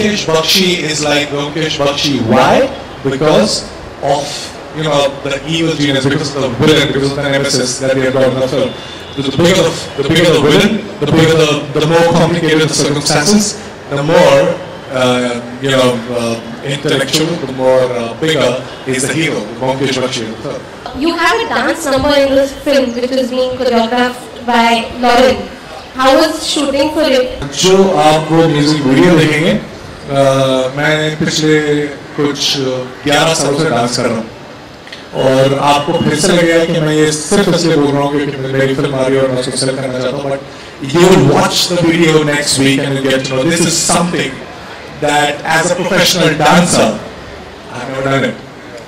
Byomkesh Bakshi is like Byomkesh Bakshi. Why? Because of, you know, the evil genius, because of the villain, because of the nemesis that they have got in the film. The bigger the villain, the more complicated the circumstances, the more intellectual, the more bigger is the hero, Byomkesh Bakshi. You have a dance number in this film which is being choreographed by Lauren. How was shooting for it? जो आप वो music video देखेंगे, मैं पिछले कुछ 11 सालों से dance कर रहा हूँ और आपको फिर से लगेगा कि मैं ये सिर्फ इसलिए बोल रहा हूँ क्योंकि मेरी फिल्म आ रही है और मैं उसको सेल करना चाहता हूँ, but you will watch the video next week and you'll get to know this is something that as a professional dancer I've never done it.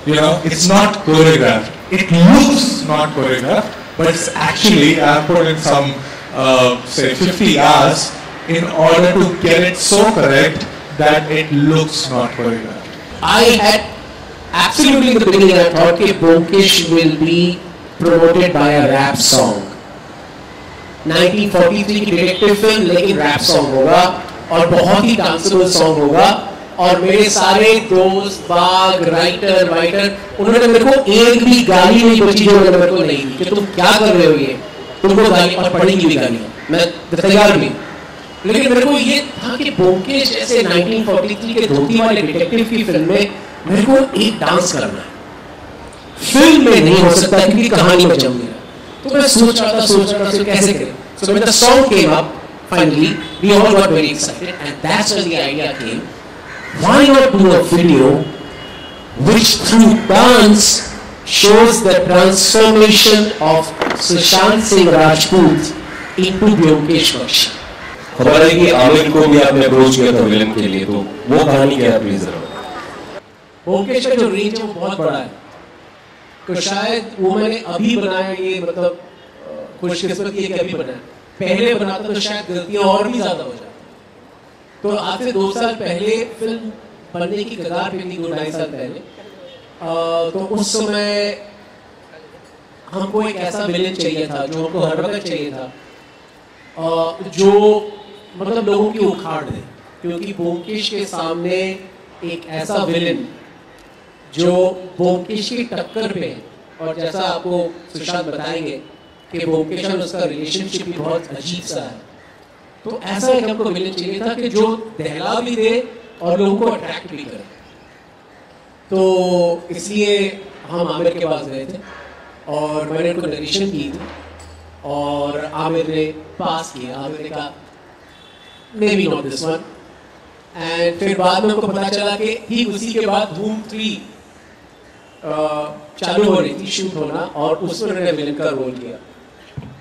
You know, it's not choreographed. It looks not choreographed, but it's actually I've put in some say 50 hours in order to get it so correct that it looks not choreographed. I had absolutely in the beginning I thought that Byomkesh will be promoted by a rap song. 1943 की detective film लेकिन rap song होगा और बहुत ही डांसेबल song होगा और मेरे सारे दोस्त बाग राइटर उन्होंने मेरे को एक भी गाली नहीं बची जो मेरे को नहीं दी कि तुम क्या कर रहे हो ये तुमको गाली और पढ़ेंगी भी गाली मैं तैयार भी लेकिन मेरे को ये था कि ब्योमकेश जैसे 1943 के धोती वाले डिटेक्टिव की फिल्म में मेरे को एक डांस करना है फिल्म में नहीं हो सकता क्योंकि कहानी में जम गया तो मैं सोच रहा था कैसे करें so when the song came up finally we all got very excited and that's when the idea came why not do a video which through dance shows the transformation of Sushant Singh Rajput into Byomkesh Bakshi. खबर है कि आमिर को भी आपने approach किया था villain के लिए तो वो कहानी क्या है प्लीज जरा ब्योमकेश का जो रेंज है वो बहुत बड़ा है तो शायद वो मैंने अभी बनाया ये मतलब खुशकिस्मत ये कि अभी बनाया पहले बनाता तो शायद गलतियां और भी ज्यादा हो जाती तो आज से 2 साल पहले फिल्म बनने की कगार पे थी 2-2.5 साल पहले तो उस समय हमको एक ऐसा विलेन चाहिए था जो हमको हर वक्त चाहिए था जो मतलब लोगों की उखाड़ दे क्योंकि ब्योमकेश के सामने एक ऐसा विलेन जो ब्योमकेश की टक्कर पे है और जैसा आपको सुशांत बताएंगे कि ब्योमकेश और उसका रिलेशनशिप भी बहुत अजीब सा है तो ऐसा एक हमको विलेन चाहिए था कि जो दहला भी दे और लोगों को अट्रैक्ट भी करे तो इसलिए हम आमिर के पास गए थे और मैंने उनको नरेशन की थी और आमिर ने पास किया आमिर ने कहा may be not this one and फिर बाद में उनको पता चला कि ठीक उसी के बाद धूम 3 चालू हो रही थी शूट होना और उसमें उन्होंने विलन का रोल किया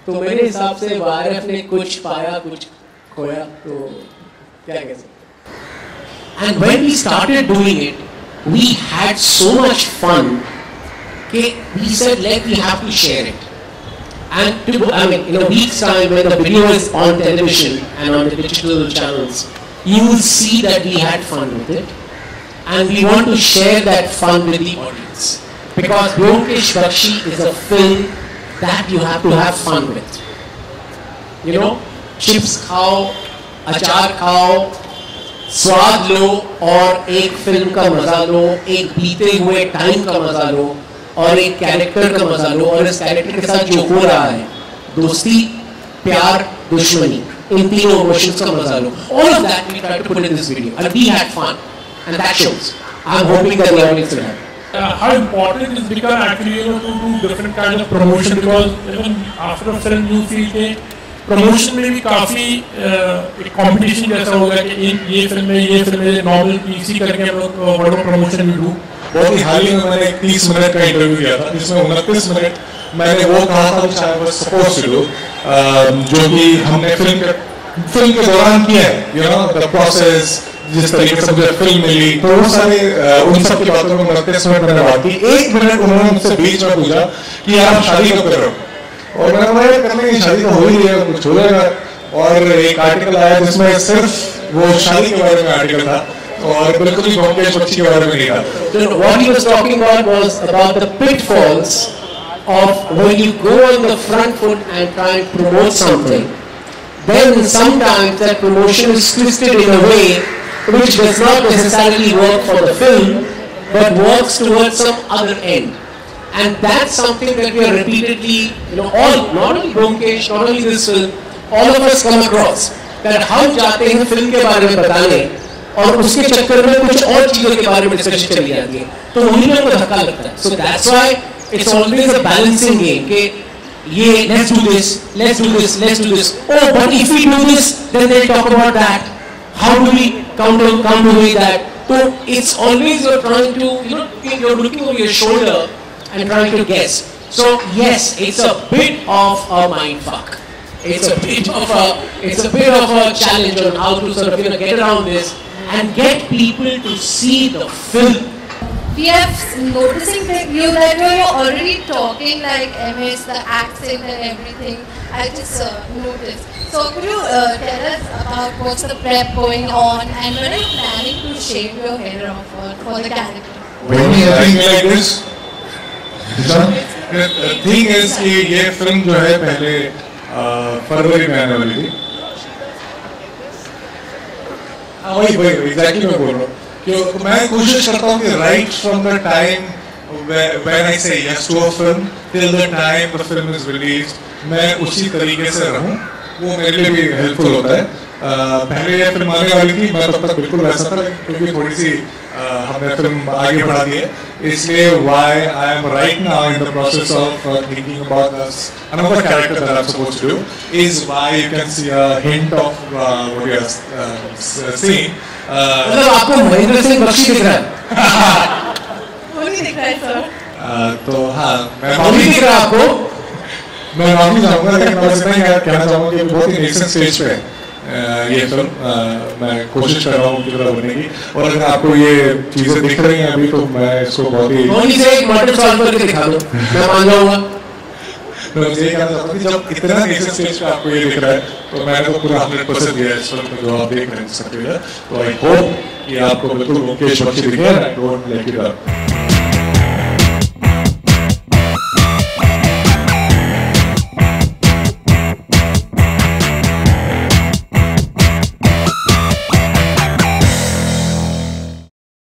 तो मेरे हिसाब से वारफ ने कुछ पाया कुछ खोया तो क्या कह सकते and when we started doing it we had so much fun कि we said let we have to share it and I mean in a week's time when the video is on television and on the digital channels you will see that we had fun with it and we want to share that fun with the audience because Byomkesh Bakshi is a film that you have to have fun with you know chips खाओ अचार खाओ स्वाद लो और एक film का मजा लो एक बीते हुए टाइम का मजा लो और एक कैरेक्टर का मजा लो और इस कैरेक्टर के साथ जो हो रहा है दोस्ती प्यार दुश्मनी इन तीनों इमोशंस का मजा लो all of that we tried to put in this video and we had fun and that shows I'm hoping that the audience will have how important it's become actually to do different kind of promotion because even after a film you feel के promotion में भी काफी एक competition जैसा हो गया कि ये फिल्म में नॉर्मल पीसी करके हम लोग बड़ा प्रमोशन भी डू बहुत ही हाल ही में मैंने 30 मिनट का इंटरव्यू किया था जिसमें 29 मिनट मैंने वो कहा था which I was supposed to do जो कि हमने फिल्म के दौरान किया है you know the process जिस तरीके से मुझे फिल्म मिली तो वो सारे उन सब की बातों में 29 मिनट मैंने बात की 1 मिनट उन्होंने मुझसे बीच में पूछा कि यार आप शादी कब कर रहे हो और मैंने कहा करने की शादी तो हो ही रही है कुछ हो जाएगा और एक आर्टिकल आया जिसमें सिर्फ वो शादी के बारे में आर्टिकल था और बिल्कुल ही ब्योमकेश बख्शी के बारे में नहीं था what he was talking about was about the pitfalls of when you go on the front foot and try and promote something then sometimes that promotion is twisted in a way which does not necessarily work for the film, but works towards some other end. And that's something that we are repeatedly, all, not only Bromkesh, not only this film, all of us come across, that हम जाते हैं film के बारे में बताने और उसके चक्कर में कुछ और चीजों के बारे में डिस्कशन चली जाती है, तो वहीं में हमको धक्का लगता है. So that's why it's always a balancing game कि ये let's do this. Oh, but if we do this, then they'll talk about that. How do we counter that? So it's always you're trying to, you're looking over your shoulder and trying to guess. So yes, it's a bit of a mind fuck. It's a bit of a challenge on how to sort of get around this and get people to see the film. We are noticing that you're already talking like MS, the accent and everything. I just noticed. So could you tell us about what's the prep going on and when are you planning to shave your hair off for the character? When you think like this, the thing is कि ये film जो है पहले फरवरी में आने वाली थी. वही एग्जैक्टली मैं बोल रहा हूँ कि मैं कोशिश करता हूँ कि right from the time when I say yes to a film till the time the film is released मैं उसी तरीके से रहूँ, वो मेरे लिए भी हेल्पफुल होता है. पहले ये फिल्म आने वाली थी, मैं तब तक बिल्कुल वैसा था, क्योंकि थोड़ी सी हमने फिल्म आगे बढ़ा दी है, इसलिए why I am right now in the process of thinking about another character that I'm supposed to do is why you can see a hint of what you have seen. मतलब आपको महेंद्र सिंह बख्शी दिख रहा है? वो नहीं दिख रहा है सर. तो हाँ, मैं दिख रहा आपको? मैं माफी चाहूँगा, लेकिन मैं इतना ही कहना चाहूँगा कि बहुत ही नेक्स्ट स्टेज पे ये फिल्म मैं कोशिश कर रहा हूँ की तरह बनने की, और अगर आपको ये चीजें दिख रही हैं अभी तो मैं इसको बहुत ही एक मटन सॉल्व करके दिखा दो, मैं मान जाऊँगा. मैं ये कहना चाहता हूँ कि जब इतना नेक्स्ट स्टेज पे आपको ये दिख रहा है तो मैंने तो पूरा 100% दिया है इस फिल्म को जो आप देख रहे हैं सकते हैं. तो आई होप कि आपको बिल्कुल मुकेश बख्शी दिखे. Don't let it up.